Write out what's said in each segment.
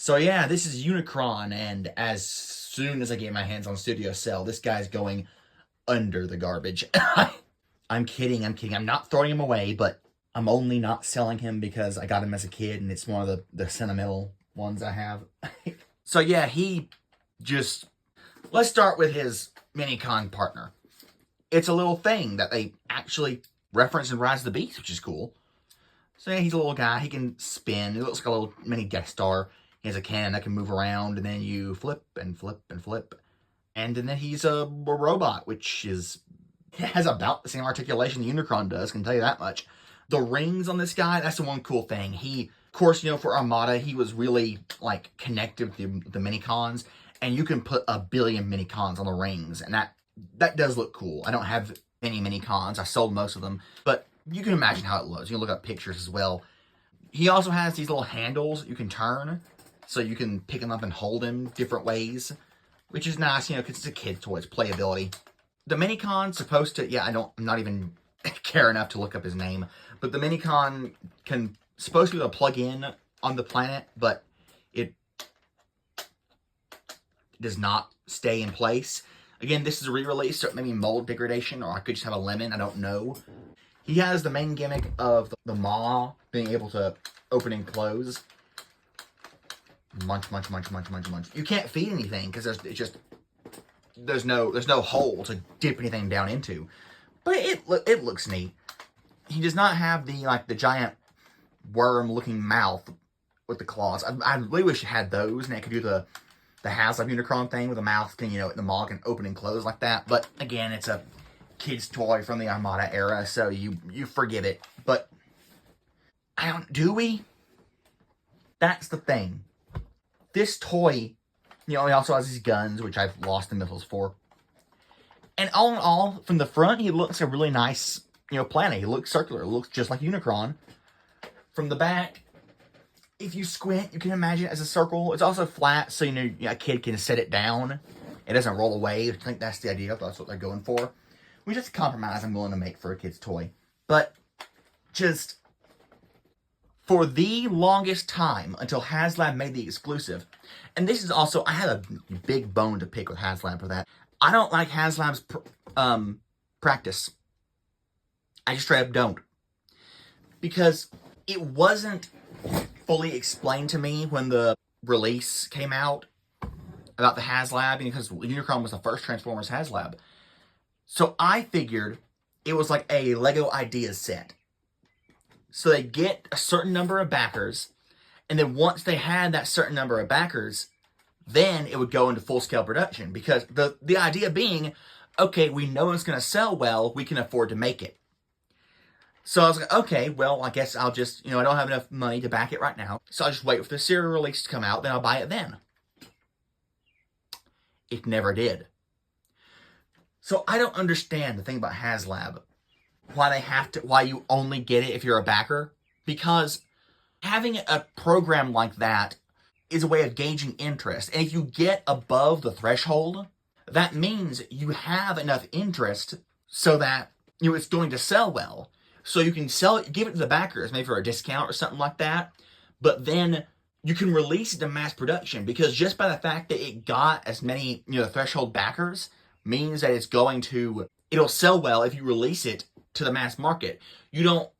So yeah, this is Unicron, and as soon as I get my hands on Studio Cell, this guy's going under the garbage. I'm kidding, I'm kidding. I'm not throwing him away, but I'm only not selling him because I got him as a kid, and it's one of the sentimental ones I have. So yeah, he just... Let's start with his Minicon partner. It's a little thing that they actually reference in Rise of the Beast, which is cool. So yeah, he's a little guy. He can spin. He looks like a little mini Death Star. He has a cannon that can move around, and then you flip and flip and flip. And then he's a robot, which has about the same articulation the Unicron does, can tell you that much. The rings on this guy, that's the one cool thing. He, of course, for Armada, he was really, connected with the Minicons, and you can put 1 billion Minicons on the rings, and that does look cool. I don't have any Minicons. I sold most of them, but you can imagine how it looks. You can look up pictures as well. He also has these little handles you can turn, so you can pick him up and hold him different ways, which is nice, because it's a kid toy. It's playability. The Minicon's supposed to, I'm not even care enough to look up his name, but the Minicon supposed to be able to plug in on the planet, but it does not stay in place. Again, this is a re-release, so maybe mold degradation, or I could just have a lemon, I don't know. He has the main gimmick of the maw being able to open and close. Munch, munch, munch, munch, munch, munch. You can't feed anything because there's no hole to dip anything down into. But it looks neat. He does not have the giant worm-looking mouth with the claws. I really wish it had those, and it could do the Haslab Unicron thing with the mouth can, the maw can open and close like that. But again, it's a kid's toy from the Armada era, so you forgive it. But do we? That's the thing. This toy, he also has these guns, which I've lost the missiles for. And all in all, from the front, he looks a really nice, planet. He looks circular. It looks just like Unicron. From the back, if you squint, you can imagine it as a circle. It's also flat, so, a kid can set it down. It doesn't roll away. I think that's the idea. That's what they're going for. Which is a compromise I'm willing to make for a kid's toy. But, just... for the longest time, until Haslab made the exclusive, and this is also, I have a big bone to pick with Haslab for that. I don't like Haslab's practice. I just straight up don't. Because it wasn't fully explained to me when the release came out about the Haslab, because Unicron was the first Transformers Haslab. So I figured it was like a Lego Ideas set. So they get a certain number of backers, and then once they had that certain number of backers, then it would go into full-scale production. Because the idea being, okay, we know it's going to sell well, we can afford to make it. So I was like, okay, well, I guess I'll just, I don't have enough money to back it right now, so I'll just wait for the serial release to come out, then I'll buy it then. It never did. So I don't understand the thing about Haslab. Why you only get it if you're a backer. Because having a program like that is a way of gauging interest. And if you get above the threshold, that means you have enough interest so that, it's going to sell well. So you can give it to the backers, maybe for a discount or something like that. But then you can release it to mass production, because just by the fact that it got as many, threshold backers means that it'll sell well if you release it to the mass market.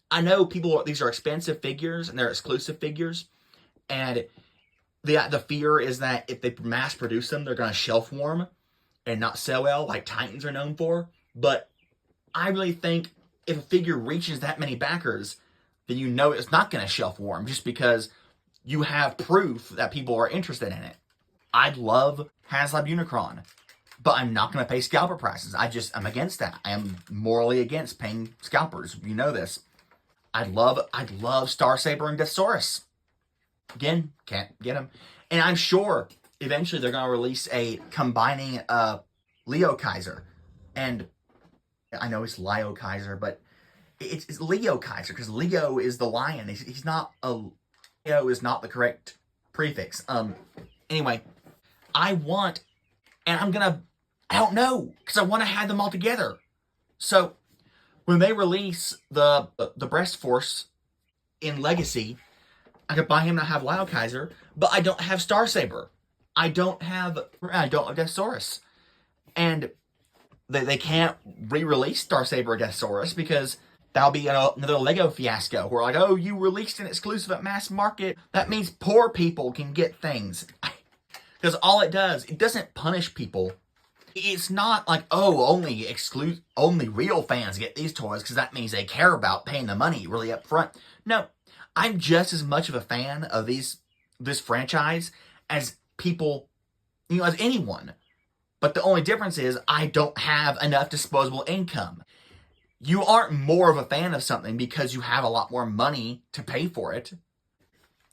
I know these are expensive figures and they're exclusive figures, and the fear is that if they mass produce them, they're going to shelf warm and not sell well, like Titans are known for. But I really think if a figure reaches that many backers, then it's not going to shelf warm, just because you have proof that people are interested in it. I'd love Haslab Unicron, but I'm not going to pay scalper prices. I'm against that. I am morally against paying scalpers. You know this. I'd love Starsaber and Deathsaurus. Again, can't get them. And I'm sure eventually they're going to release a combining Leo Kaiser. And I know it's Leo Kaiser, but it's Leo Kaiser, because Leo is the lion. He's not Leo is not the correct prefix. Anyway, I don't know, because I want to have them all together. So, when they release the Breast Force in Legacy, I could buy him and not have Liokaiser, but I don't have Starsaber. I don't have Deathsaurus. And they can't re-release Starsaber Deathsaurus because that'll be another Lego fiasco. Where like, oh, you released an exclusive at mass market. That means poor people can get things. Because all it does, it doesn't punish people. It's not like, oh, only real fans get these toys because that means they care about paying the money really up front. No, I'm just as much of a fan of this franchise as people, as anyone. But the only difference is I don't have enough disposable income. You aren't more of a fan of something because you have a lot more money to pay for it.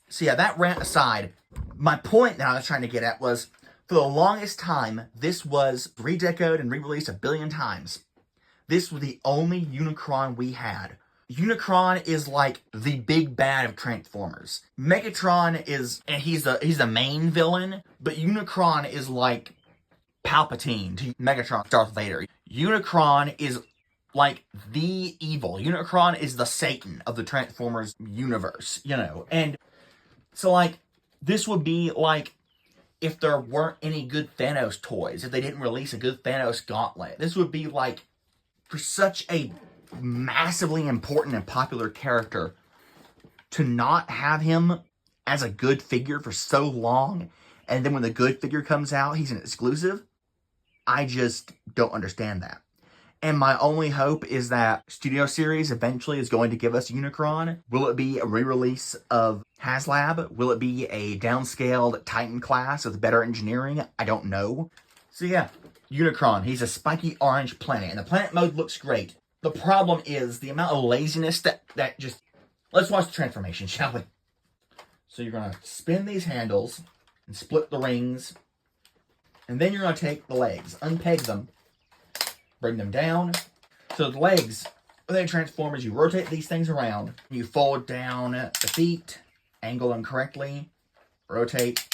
So yeah, that rant aside, my point that I was trying to get at was, for the longest time, this was redecoed and re-released a billion times. This was the only Unicron we had. Unicron is like the big bad of Transformers. Megatron is, and he's the main villain, but Unicron is like Palpatine to Megatron, Darth Vader. Unicron is like the evil. Unicron is the Satan of the Transformers universe, and so like this would be like if there weren't any good Thanos toys, if they didn't release a good Thanos gauntlet. This would be like, for such a massively important and popular character, to not have him as a good figure for so long, and then when the good figure comes out, he's an exclusive. I just don't understand that. And my only hope is that Studio Series eventually is going to give us Unicron. Will it be a re-release of Haslab? Will it be a downscaled Titan class with better engineering? I don't know. So yeah, Unicron. He's a spiky orange planet, and the planet mode looks great. The problem is the amount of laziness that just... Let's watch the transformation, shall we? So you're going to spin these handles and split the rings, and then you're going to take the legs, unpeg them, bring them down. So the legs, when they transform, as you rotate these things around, you fold down the feet, angle them correctly, rotate,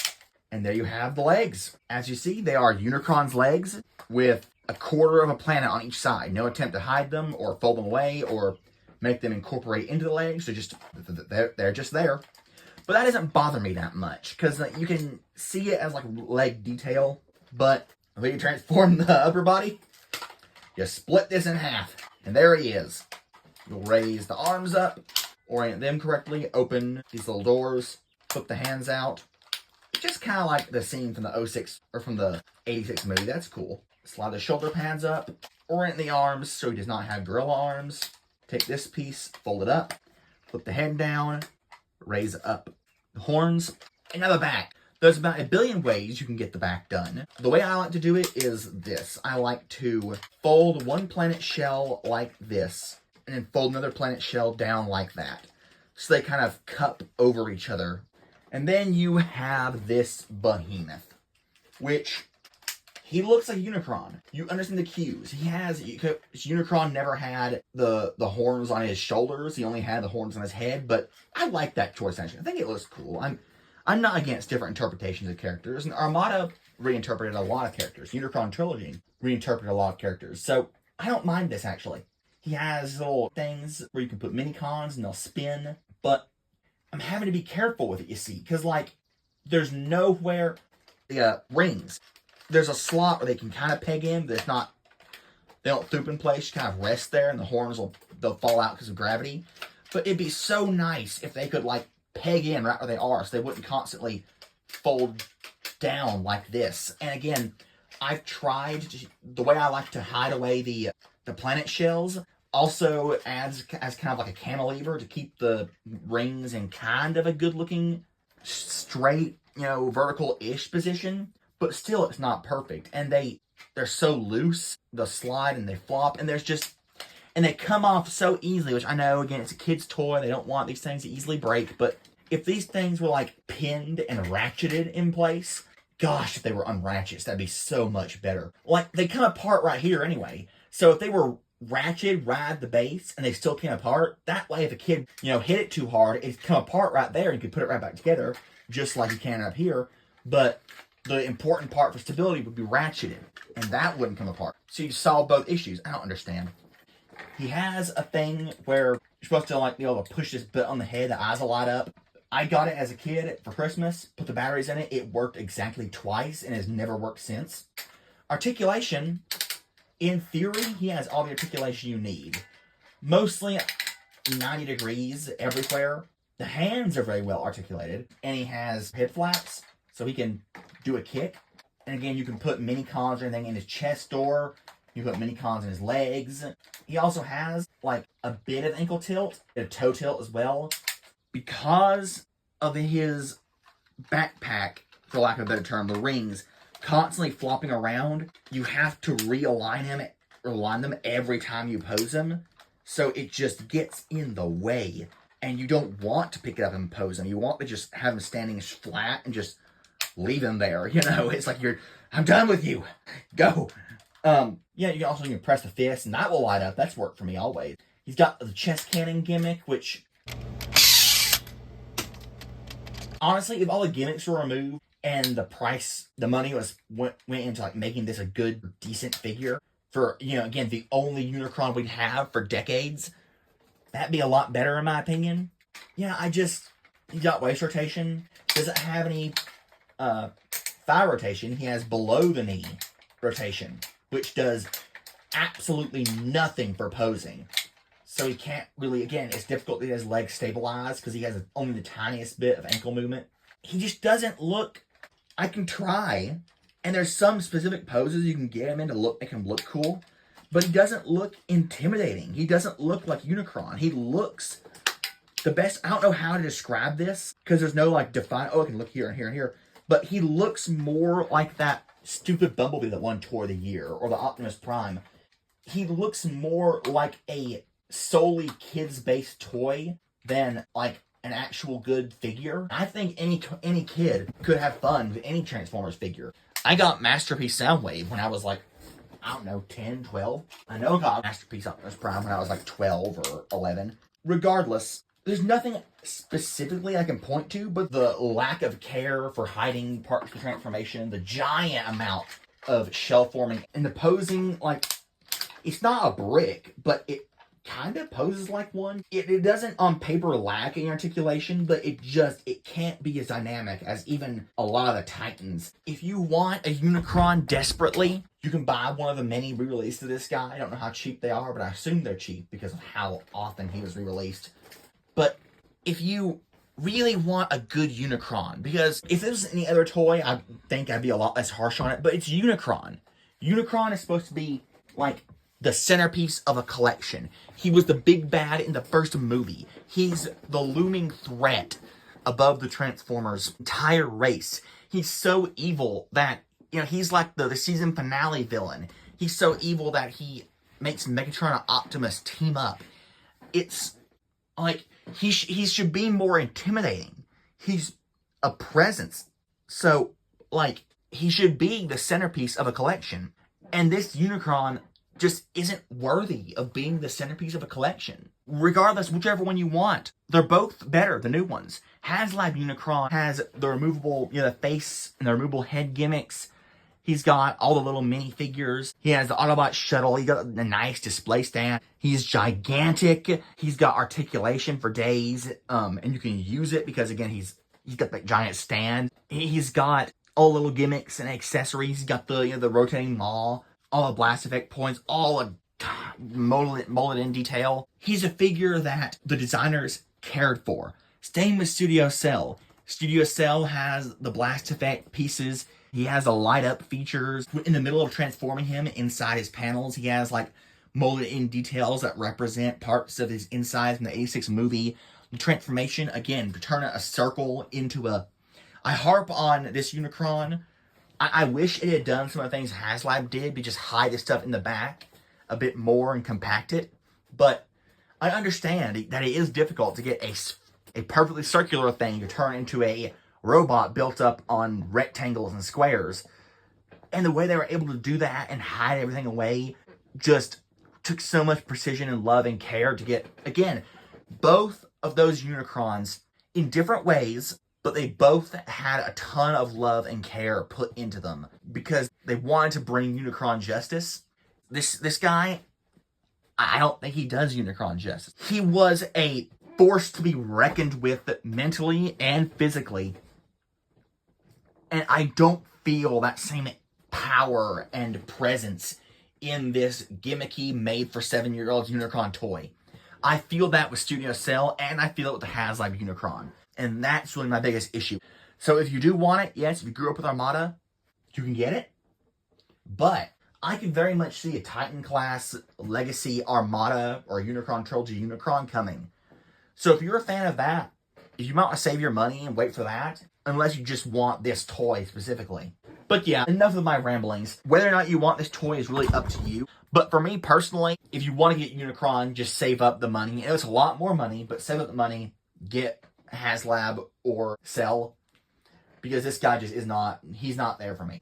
and there you have the legs. As you see, they are Unicron's legs with a quarter of a planet on each side. No attempt to hide them or fold them away or make them incorporate into the legs. They're just there. But that doesn't bother me that much because you can see it as like leg detail. But when you transform the upper body, you split this in half, and there he is. You'll raise the arms up, orient them correctly, open these little doors, flip the hands out. Just kind of like the scene from the 06, or from the 86 movie. That's cool. Slide the shoulder pads up, orient the arms so he does not have gorilla arms. Take this piece, fold it up, flip the head down, raise up the horns, and now the back. There's about a billion ways you can get the back done. The way I like to do it is this. I like to fold one planet shell like this, and then fold another planet shell down like that. So they kind of cup over each other. And then you have this behemoth, which he looks like Unicron. You understand the cues. Unicron never had the horns on his shoulders. He only had the horns on his head, but I like that choice actually. I think it looks cool. I'm not against different interpretations of characters, and Armada reinterpreted a lot of characters. Unicron Trilogy reinterpreted a lot of characters, so I don't mind this, actually. He has little things where you can put mini-cons and they'll spin, but I'm having to be careful with it, you see, because, like, there's nowhere... The rings. There's a slot where they can kind of peg in, but it's not... They don't thump in place, you kind of rest there, and the horns they'll fall out because of gravity. But it'd be so nice if they could, like, peg in right where they are so they wouldn't constantly fold down like this. And again, I've tried the way I like to hide away the planet shells also adds as kind of like a cantilever to keep the rings in kind of a good looking straight, vertical-ish position, but still it's not perfect. And they're so loose, they'll slide and they flop, and and they come off so easily, which I know, again, it's a kid's toy. They don't want these things to easily break. But if these things were, like, pinned and ratcheted in place, gosh, if they were unratcheted, that'd be so much better. Like, they come apart right here anyway. So if they were ratcheted right at the base and they still came apart, that way if a kid, hit it too hard, it'd come apart right there and you could put it right back together, just like you can up here. But the important part for stability would be ratcheted, and that wouldn't come apart. So you solve both issues. I don't understand. He has a thing where you're supposed to, like, be able to push this button on the head, the eyes will light up. I got it as a kid for Christmas, put the batteries in it. It worked exactly twice and has never worked since. Articulation, in theory, he has all the articulation you need. Mostly 90 degrees everywhere. The hands are very well articulated. And he has hip flaps, so he can do a kick. And again, you can put mini cons or anything in his chest door. You put mini cons in his legs. He also has like a bit of ankle tilt, a toe tilt as well. Because of his backpack, for lack of a better term, the rings, constantly flopping around, you have to realign them every time you pose him. So it just gets in the way. And you don't want to pick it up and pose him. You want to just have him standing flat and just leave him there. You know, it's like I'm done with you. Go. Yeah, you can press the fist and that will light up. That's worked for me always. He's got the chest cannon gimmick, which honestly, if all the gimmicks were removed and the money went into like making this a good, decent figure for, again, the only Unicron we'd have for decades, that'd be a lot better in my opinion. Yeah, he got waist rotation. Doesn't have any thigh rotation. He has below the knee rotation, which does absolutely nothing for posing. So he can't really, again, it's difficult to get his legs stabilized because he has only the tiniest bit of ankle movement. He just doesn't look, I can try, and there's some specific poses you can get him in to make him look cool, but he doesn't look intimidating. He doesn't look like Unicron. He looks the best, I don't know how to describe this because there's no like define, I can look here and here and here, but he looks more like that stupid Bumblebee that won Toy of the Year or the Optimus Prime. He looks more like a solely kids-based toy than like an actual good figure. I think any kid could have fun with any Transformers figure. I got Masterpiece Soundwave when I was like, I don't know, 10, 12. I know I got Masterpiece Optimus Prime when I was like 12 or 11. Regardless, there's nothing specifically I can point to, but the lack of care for hiding parts of the transformation, the giant amount of shell forming, and the posing, like, it's not a brick, but it kind of poses like one. It doesn't on paper lack any articulation, but it can't be as dynamic as even a lot of the Titans. If you want a Unicron desperately, you can buy one of the many re-released of this guy. I don't know how cheap they are, but I assume they're cheap because of how often he was re-released. But if you really want a good Unicron, because if this was any other toy, I think I'd be a lot less harsh on it, but it's Unicron. Unicron is supposed to be like the centerpiece of a collection. He was the big bad in the first movie. He's the looming threat above the Transformers' entire race. He's so evil that, he's like the season finale villain. He's so evil that he makes Megatron and Optimus team up. It's like, he should be more intimidating. He's a presence. So, like, he should be the centerpiece of a collection. And this Unicron just isn't worthy of being the centerpiece of a collection. Regardless, whichever one you want, they're both better, the new ones. Haslab Unicron has the removable, the face and the removable head gimmicks. He's got all the little mini figures. He has the Autobot shuttle. He got the nice display stand. He's gigantic. He's got articulation for days. And you can use it because, again, he's got that giant stand. He's got all little gimmicks and accessories. He's got the rotating maw, all the blast effect points, all the molded in detail. He's a figure that the designers cared for. Same with Studio Cell. Studio Cell has the blast effect pieces. He has the light up features. In the middle of transforming him inside his panels, he has like molded in details that represent parts of his insides from the 86 movie. The transformation, again, to turn a circle into a... I harp on this Unicron. I wish it had done some of the things Haslab did, but just hide the stuff in the back a bit more and compact it. But I understand that it is difficult to get a perfectly circular thing to turn into a robot built up on rectangles and squares. And the way they were able to do that and hide everything away just took so much precision and love and care to get, again, both of those Unicrons in different ways, but they both had a ton of love and care put into them because they wanted to bring Unicron justice. This guy, I don't think he does Unicron justice. He was a force to be reckoned with mentally and physically. And I don't feel that same power and presence in this gimmicky, made-for-7-year-olds Unicron toy. I feel that with Studio Cell, and I feel it with the Haslab Unicron. And that's really my biggest issue. So if you do want it, yes, if you grew up with Armada, you can get it. But I can very much see a Titan class Legacy Armada or Unicron Trilogy Unicron coming. So if you're a fan of that, you might want to save your money and wait for that, unless you just want this toy specifically. But yeah, enough of my ramblings. Whether or not you want this toy is really up to you. But for me personally, if you want to get Unicron, just save up the money. It's a lot more money, but save up the money, get Haslab or Cell, because this guy just he's not there for me.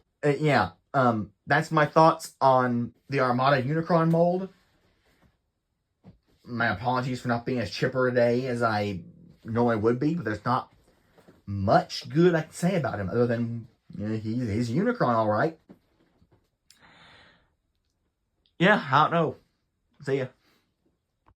That's my thoughts on the Armada Unicron mold. My apologies for not being as chipper today as I normally would be, but there's not much good I can say about him other than, you know, he's Unicron, all right. Yeah, I don't know. See ya.